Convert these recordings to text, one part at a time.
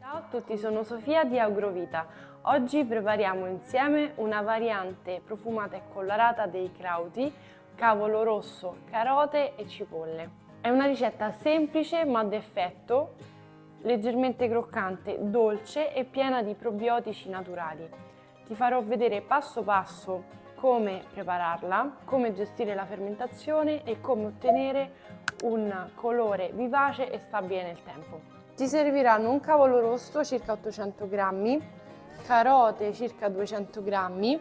Ciao a tutti, sono Sofia di Agrovita. Oggi prepariamo insieme una variante profumata e colorata dei crauti, cavolo rosso, carote e cipolle. È una ricetta semplice ma d'effetto, leggermente croccante, dolce e piena di probiotici naturali. Ti farò vedere passo passo come prepararla, come gestire la fermentazione e come ottenere un colore vivace e stabile nel tempo. Ti serviranno un cavolo rosso circa 800 grammi, carote circa 200 grammi,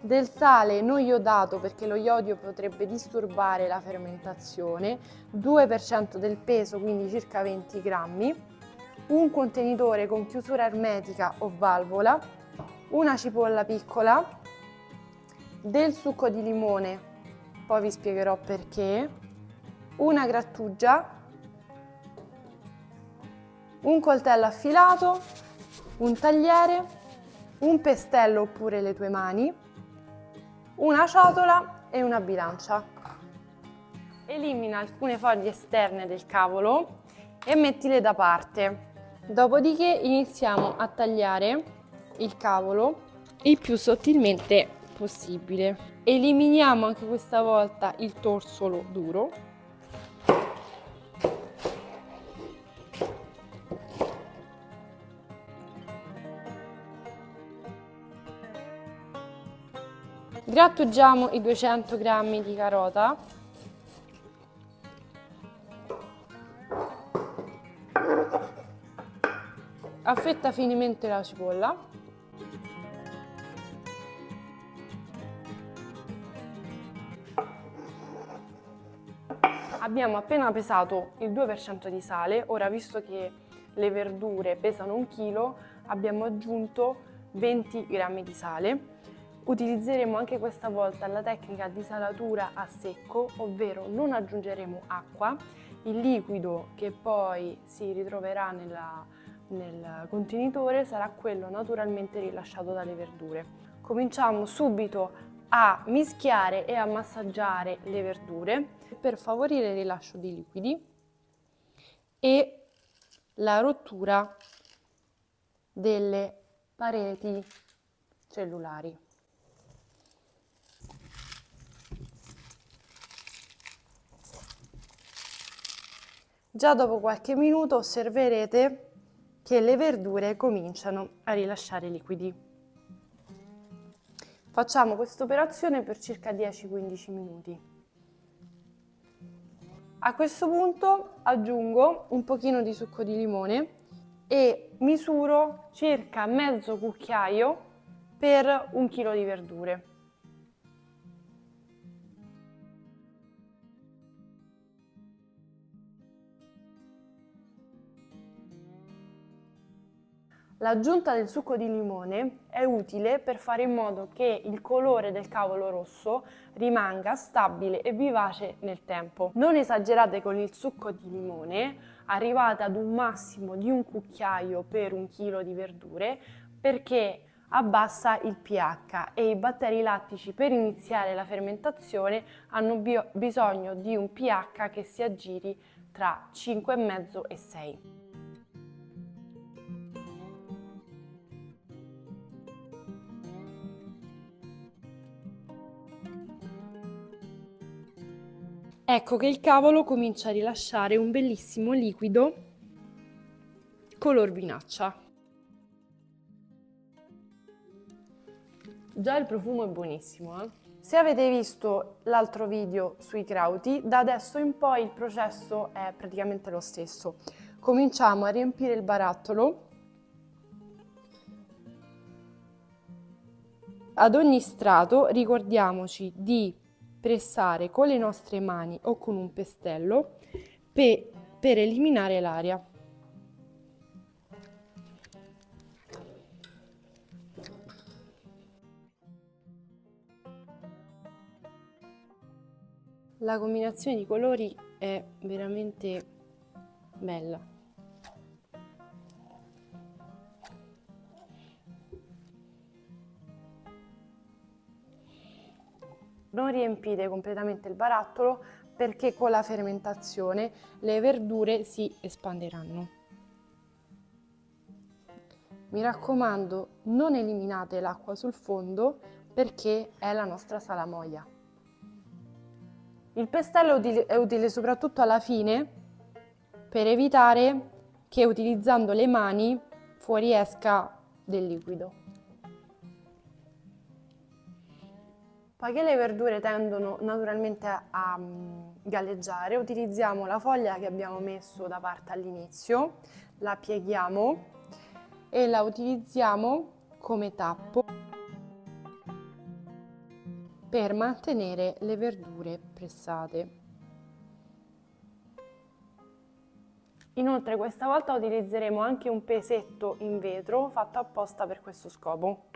del sale non iodato perché lo iodio potrebbe disturbare la fermentazione, 2% del peso quindi circa 20 grammi, un contenitore con chiusura ermetica o valvola, una cipolla piccola, del succo di limone, poi vi spiegherò perché, una grattugia, un coltello affilato, un tagliere, un pestello oppure le tue mani, una ciotola e una bilancia. Elimina alcune foglie esterne del cavolo e mettile da parte. Dopodiché iniziamo a tagliare il cavolo il più sottilmente possibile. Eliminiamo anche questa volta il torsolo duro. Grattugiamo i 200 g di carota. Affetta finemente la cipolla. Abbiamo appena pesato il 2% di sale, ora visto che le verdure pesano 1 kg, abbiamo aggiunto 20 g di sale. Utilizzeremo anche questa volta la tecnica di salatura a secco, ovvero non aggiungeremo acqua. Il liquido che poi si ritroverà nel contenitore sarà quello naturalmente rilasciato dalle verdure. Cominciamo subito a mischiare e a massaggiare le verdure per favorire il rilascio di liquidi e la rottura delle pareti cellulari. Già dopo qualche minuto osserverete che le verdure cominciano a rilasciare liquidi. Facciamo questa operazione per circa 10-15 minuti. A questo punto aggiungo un pochino di succo di limone e misuro circa mezzo cucchiaio per 1 chilo di verdure. L'aggiunta del succo di limone è utile per fare in modo che il colore del cavolo rosso rimanga stabile e vivace nel tempo. Non esagerate con il succo di limone, arrivate ad un massimo di 1 cucchiaio per 1 chilo di verdure perché abbassa il pH e i batteri lattici per iniziare la fermentazione hanno bisogno di un pH che si aggiri tra 5,5 e 6. Ecco che il cavolo comincia a rilasciare un bellissimo liquido color vinaccia. Già il profumo è buonissimo, eh? Se avete visto l'altro video sui crauti, da adesso in poi il processo è praticamente lo stesso. Cominciamo a riempire il barattolo. Ad ogni strato ricordiamoci di pressare con le nostre mani o con un pestello per eliminare l'aria. La combinazione di colori è veramente bella. Non riempite completamente il barattolo perché con la fermentazione le verdure si espanderanno. Mi raccomando, non eliminate l'acqua sul fondo perché è la nostra salamoia. Il pestello è utile soprattutto alla fine per evitare che utilizzando le mani fuoriesca del liquido. Poiché le verdure tendono naturalmente a galleggiare, utilizziamo la foglia che abbiamo messo da parte all'inizio, la pieghiamo e la utilizziamo come tappo per mantenere le verdure pressate. Inoltre questa volta utilizzeremo anche un pesetto in vetro fatto apposta per questo scopo.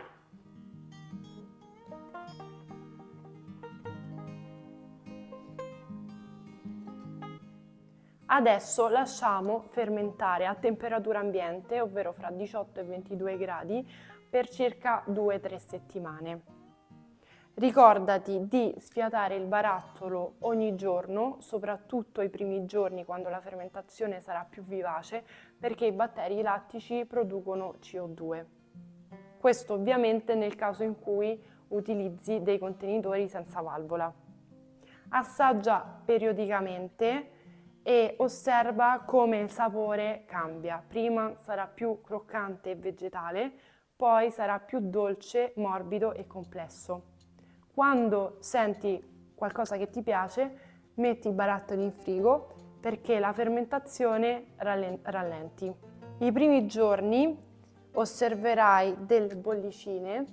Adesso lasciamo fermentare a temperatura ambiente, ovvero fra 18 e 22 gradi, per circa 2-3 settimane. Ricordati di sfiatare il barattolo ogni giorno, soprattutto i primi giorni quando la fermentazione sarà più vivace, perché i batteri lattici producono CO2. Questo ovviamente nel caso in cui utilizzi dei contenitori senza valvola. Assaggia periodicamente e osserva come il sapore cambia. Prima sarà più croccante e vegetale, poi sarà più dolce, morbido e complesso. Quando senti qualcosa che ti piace, metti i barattoli in frigo perché la fermentazione rallenti. I primi giorni osserverai delle bollicine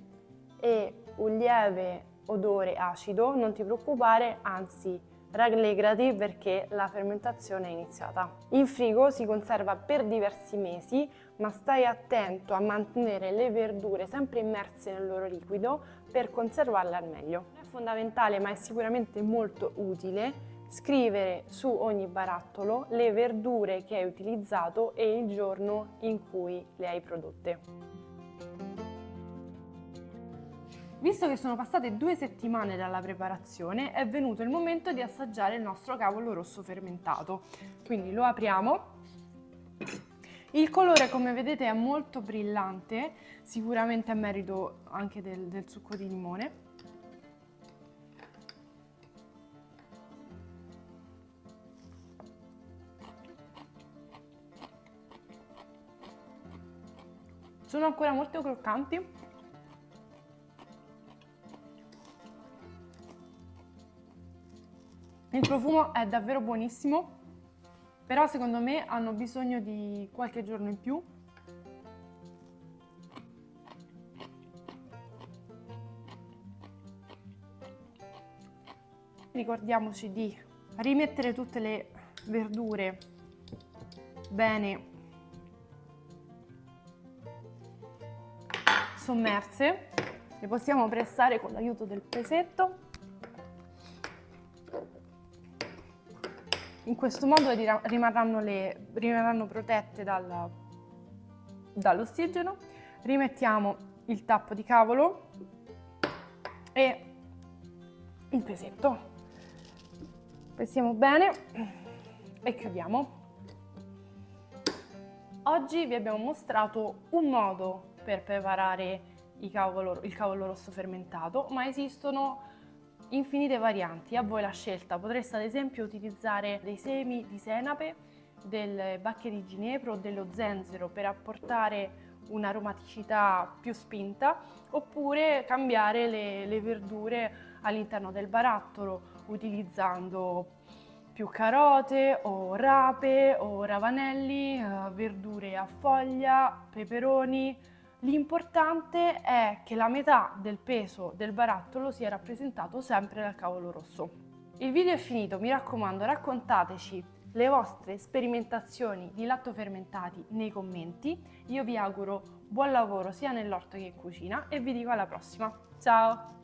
e un lieve odore acido, non ti preoccupare, anzi rallegrati perché la fermentazione è iniziata. In frigo si conserva per diversi mesi, ma stai attento a mantenere le verdure sempre immerse nel loro liquido per conservarle al meglio. Non è fondamentale, ma è sicuramente molto utile scrivere su ogni barattolo le verdure che hai utilizzato e il giorno in cui le hai prodotte. Visto che sono passate 2 settimane dalla preparazione, è venuto il momento di assaggiare il nostro cavolo rosso fermentato. Quindi lo apriamo. Il colore, come vedete, è molto brillante, sicuramente a merito anche del succo di limone. Sono ancora molto croccanti. Il profumo è davvero buonissimo, però secondo me hanno bisogno di qualche giorno in più. Ricordiamoci di rimettere tutte le verdure bene sommerse. Le possiamo pressare con l'aiuto del pesetto. In questo modo rimarranno protette dall'ossigeno. Rimettiamo il tappo di cavolo e il pesetto. Pesiamo bene e chiudiamo. Oggi vi abbiamo mostrato un modo per preparare il cavolo rosso fermentato, ma esistono infinite varianti, a voi la scelta. Potreste ad esempio utilizzare dei semi di senape, delle bacche di ginepro o dello zenzero per apportare un'aromaticità più spinta, oppure cambiare le verdure all'interno del barattolo utilizzando più carote o rape o ravanelli, verdure a foglia, peperoni. L'importante è che la metà del peso del barattolo sia rappresentato sempre dal cavolo rosso. Il video è finito, mi raccomando, raccontateci le vostre sperimentazioni di lattofermentati nei commenti. Io vi auguro buon lavoro sia nell'orto che in cucina e vi dico alla prossima. Ciao!